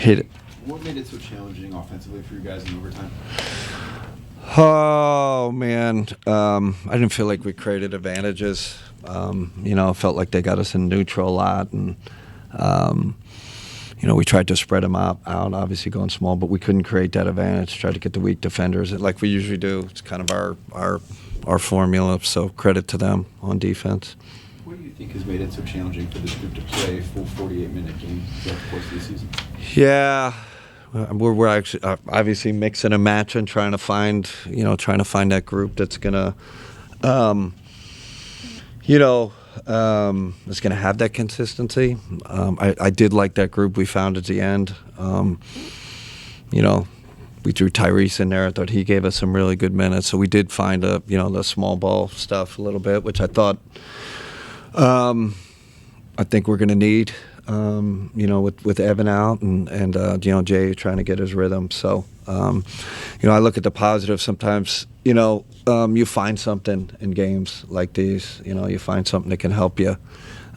Hate it. What made it so challenging offensively for you guys in overtime? Oh, man. I didn't feel like we created advantages. Felt like they got us in neutral a lot. And, we tried to spread them out, obviously going small, but we couldn't create that advantage. Tried to get the weak defenders like we usually do. It's kind of our formula, so credit to them on defense. What do you think has made it so challenging for this group to play a full 48-minute game throughout the course of the season? Yeah. We're actually obviously mixing and matching, trying to find that group that's gonna, is gonna have that consistency. I did like that group we found at the end. We threw Tyrese in there. I thought he gave us some really good minutes. So we did find the small ball stuff a little bit, which I thought, I think we're gonna need. With Evan out and Jay trying to get his rhythm. So, I look at the positive sometimes. You find something in games like these. You find something that can help you.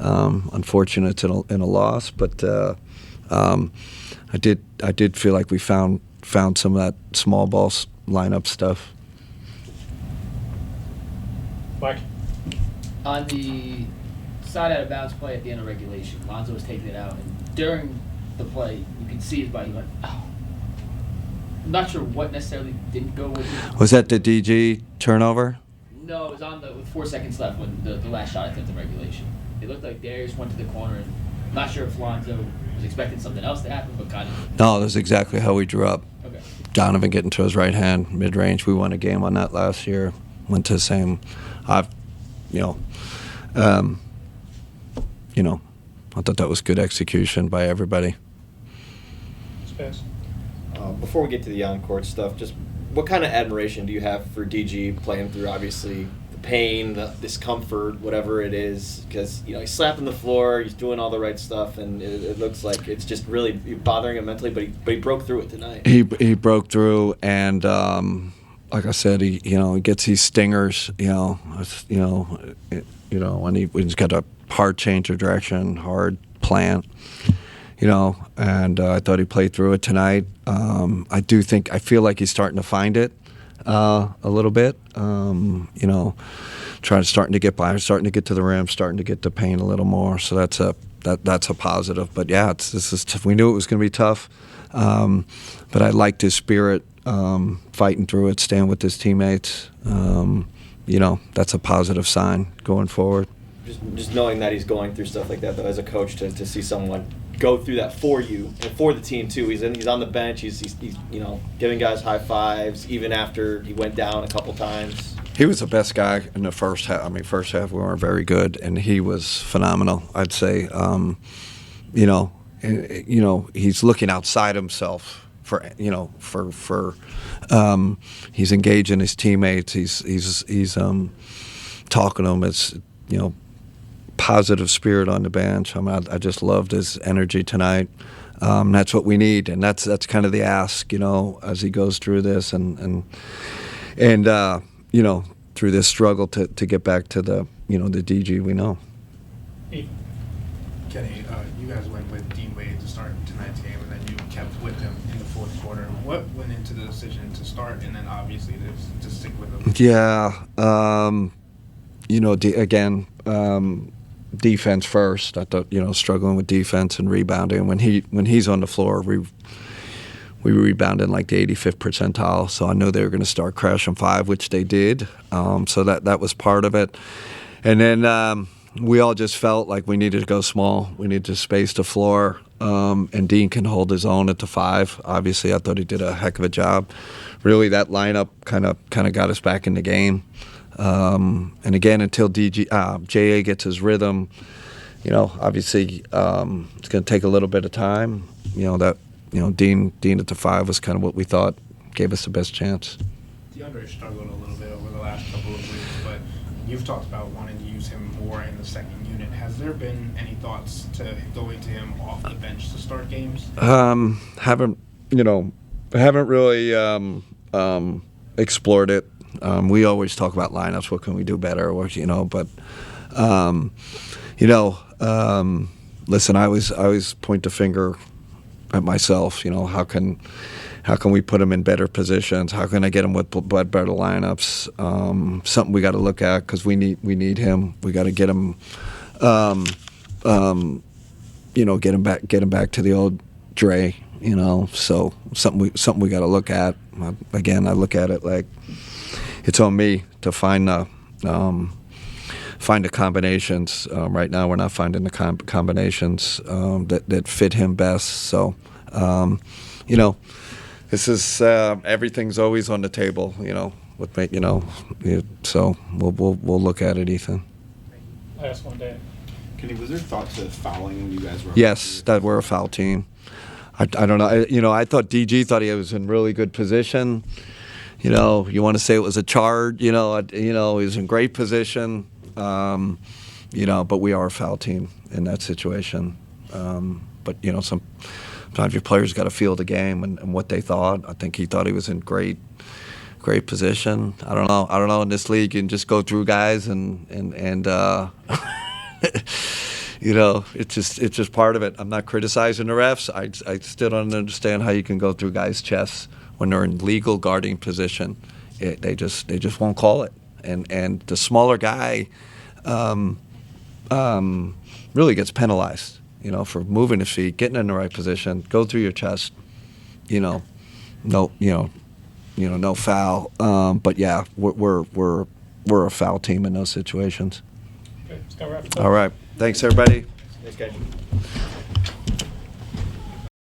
Unfortunate in a loss, but I did feel like we found some of that small ball lineup stuff. Mike? On the side out of bounds play at the end of regulation, Lonzo was taking it out, and during the play, you could see his body like, oh. I'm not sure what necessarily didn't go with it. Was that the DG turnover? No, it was with 4 seconds left when the last shot attempted regulation. It looked like Darius went to the corner, and I'm not sure if Lonzo was expecting something else to happen, but kind of. No, that's exactly how we drew up. Okay. Donovan getting to his right hand, mid-range. We won a game on that last year. Went to the same. I thought that was good execution by everybody. Space. Before we get to the on-court stuff, just what kind of admiration do you have for DG playing through, obviously, the pain, the discomfort, whatever it is? Because, he's slapping the floor, he's doing all the right stuff, and it looks like it's just really bothering him mentally, but he broke through it tonight. He broke through, and like I said, he gets these stingers, when he's got a hard change of direction, hard plant, and I thought he played through it tonight. I feel like he's starting to find it a little bit, starting to get by, starting to get to the rim, starting to get the paint a little more. So that's a positive. But yeah, this is tough. We knew it was going to be tough, but I liked his spirit, fighting through it, staying with his teammates. That's a positive sign going forward. Just knowing that he's going through stuff like that, though, as a coach, to see someone go through that for you and for the team too. He's on the bench. He's giving guys high fives even after he went down a couple times. He was the best guy in the first half. First half we weren't very good, and he was phenomenal. I'd say, he's looking outside himself. He's engaging his teammates. He's talking to them. It's positive spirit on the bench. I just loved his energy tonight. That's what we need, and that's kind of the ask, as he goes through this and through this struggle to get back to the the DG we know. Kenny, you guys went with Dean Wade to start tonight's game, and then you kept with him in the fourth quarter. What went into the decision to start, and then obviously to stick with him? Yeah, defense first. I thought struggling with defense and rebounding. When he's on the floor, we rebounded in like the 85th percentile. So I knew they were going to start crashing 5, which they did. So that was part of it. And then we all just felt like we needed to go small. We needed to space the floor. And Dean can hold his own at the 5. Obviously, I thought he did a heck of a job. Really, that lineup kind of got us back in the game. And again, until JA gets his rhythm, obviously it's going to take a little bit of time. Dean at the 5 was kind of what we thought gave us the best chance. DeAndre struggled a little bit over the last couple of weeks, but you've talked about wanting to use him more in the second unit. Has there been any thoughts to going to him off the bench to start games? Haven't really explored it. We always talk about lineups. What can we do better? Listen, I always point the finger at myself. You know, how can we put him in better positions? How can I get him with better lineups? Something we got to look at because we need him. We got to get him, you know, get him back to the old Dre. You know, so something we got to look at. Again, I look at it like it's on me to find the combinations. Right now, we're not finding the combinations that fit him best. So, you know, this is everything's always on the table. You know, so we'll look at it, Ethan. Last one, Dan. Kenny, was there thought to fouling when you guys were? Yes, that we're a foul team. I don't know. You know, I thought DG thought he was in really good position. You know, you want to say it was a charge. You know, he was in great position. You know, but we are a foul team in that situation. But you know, sometimes your players got to feel the game and what they thought. I think he thought he was in great position. I don't know. In this league, you can just go through guys and you know, it's just part of it. I'm not criticizing the refs. I still don't understand how you can go through guys' chests when they're in legal guarding position. They just won't call it. And the smaller guy really gets penalized, you know, for moving his feet, getting in the right position, go through your chest, you know, no foul. But yeah, we're a foul team in those situations. Okay, it's gonna wrap it up. All right. Thanks, everybody. Thanks, guys.